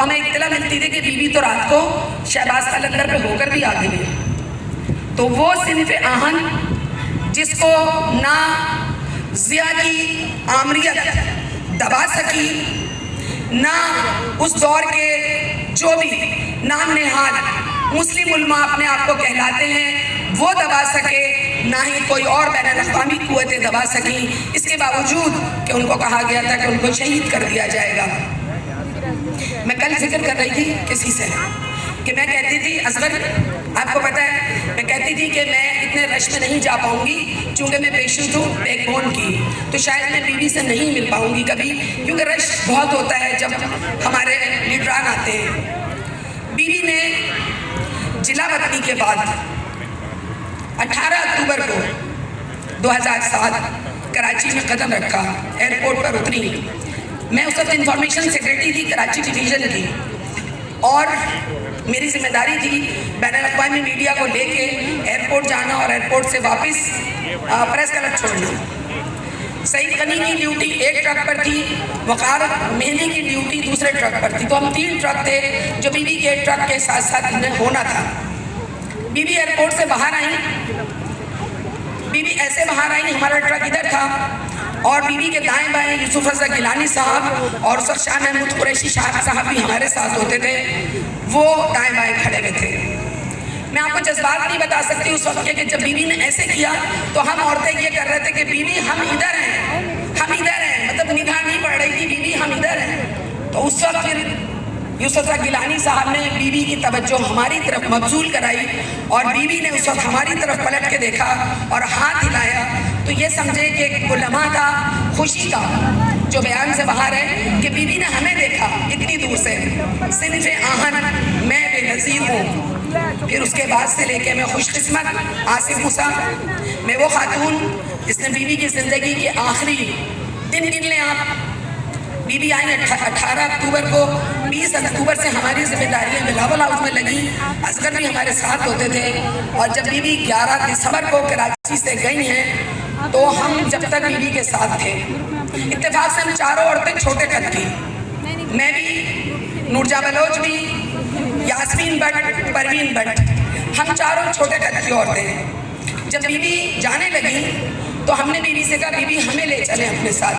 ہمیں اطلاع ملتی تھی کہ بیوی تو رات کو شہباز قلندر پہ ہو کر بھی آ گئی. تو وہ صنف آہن جس کو نہ ضیاء کی آمریت دبا سکی، نہ اس دور کے جو بھی نام نہاد مسلم علماء اپنے آپ کو کہلاتے ہیں وہ دبا سکے، نہ ہی کوئی اور بین الاقوامی قوتیں دبا سکیں، اس کے باوجود کہ ان کو کہا گیا تھا کہ ان کو شہید کر دیا جائے گا. میں کل ذکر کر رہی تھی کسی سے کہ میں کہتی تھی اصغر آپ کو پتہ ہے میں کہتی تھی کہ میں اتنے رش میں نہیں جا پاؤں گی چونکہ میں پیشنٹ ہوں بیک بون کی، تو شاید میں بیوی سے نہیں مل پاؤں گی کبھی کیونکہ رش بہت ہوتا ہے جب ہمارے لیڈران آتے ہیں. بیوی نے جلا وطنی کے بعد 18 اکتوبر کو 2007 کراچی میں قدم رکھا، ایئرپورٹ پر اتری. میں اس وقت انفارمیشن سیکرٹری تھی کراچی ڈویژن کی، اور میری ذمہ داری تھی بین الاقوامی میڈیا کو لے کے ایئرپورٹ جانا اور ایئرپورٹ سے واپس پریس کلب چھوڑنا. سعید غنی کی ڈیوٹی ایک ٹرک پر تھی، وقار مہندی کی ڈیوٹی دوسرے ٹرک پر تھی، تو ہم 3 ٹرک تھے جو بیوی کے ٹرک کے ساتھ ساتھ انہیں ہونا تھا. بیوی ایئرپورٹ سے باہر آئیں، بیوی ایسے باہر آئیں، ہمارا ٹرک ادھر تھا اور بیوی کے دائیں بائیں یوسف رضا گیلانی صاحب اور اس وقت شاہ محمود قریشی صاحب بھی ہمارے ساتھ ہوتے تھے، وہ دائیں بائیں کھڑے ہوئے تھے. میں آپ کو جذبات نہیں بتا سکتی اس وقت کے کہ جب بیوی نے ایسے کیا تو ہم عورتیں یہ کر رہے تھے کہ بیوی ہم ادھر ہیں، ہم ادھر ہیں، مطلب نگاہ نہیں پڑ رہی تھی بیوی ہم ادھر ہیں. تو اس وقت پھر یوسف رضا گیلانی صاحب نے بیوی کی توجہ ہماری طرف مبذول کرائی اور بیوی نے اس وقت ہماری طرف پلٹ کے دیکھا اور ہاتھ ہلایا تو یہ سمجھے کہ ایک لمحہ تھا خوشی کا جو بیان سے باہر ہے کہ بیوی نے ہمیں دیکھا اتنی دور سے. صنف آہن میں بے نظیر ہوں. پھر اس کے بعد سے لے کے میں خوش قسمت آصف موسیٰ، میں وہ خاتون جس نے بیوی کی زندگی کے آخری دن گن لیں آپ. بیوی آئیں 18 اکتوبر کو، 20 اکتوبر سے ہماری ذمہ داریاں بلاول ہاؤس میں لگیں، اصغر بھی ہمارے ساتھ ہوتے تھے. اور جب بیوی 11 دسمبر کو کراچی سے گئی ہیں تو ہم جب تک بیوی کے ساتھ تھے، اتفاق سے ہم چاروں عورتیں چھوٹے قد تھیں، میں بھی، نورجہاں بلوچ بھی، یاسمین بٹ، پروین بٹ، ہم چاروں چھوٹے قد کی عورتیں. جب بیوی جانے لگی تو ہم نے بیوی سے کہا بیوی ہمیں لے چلیں اپنے ساتھ.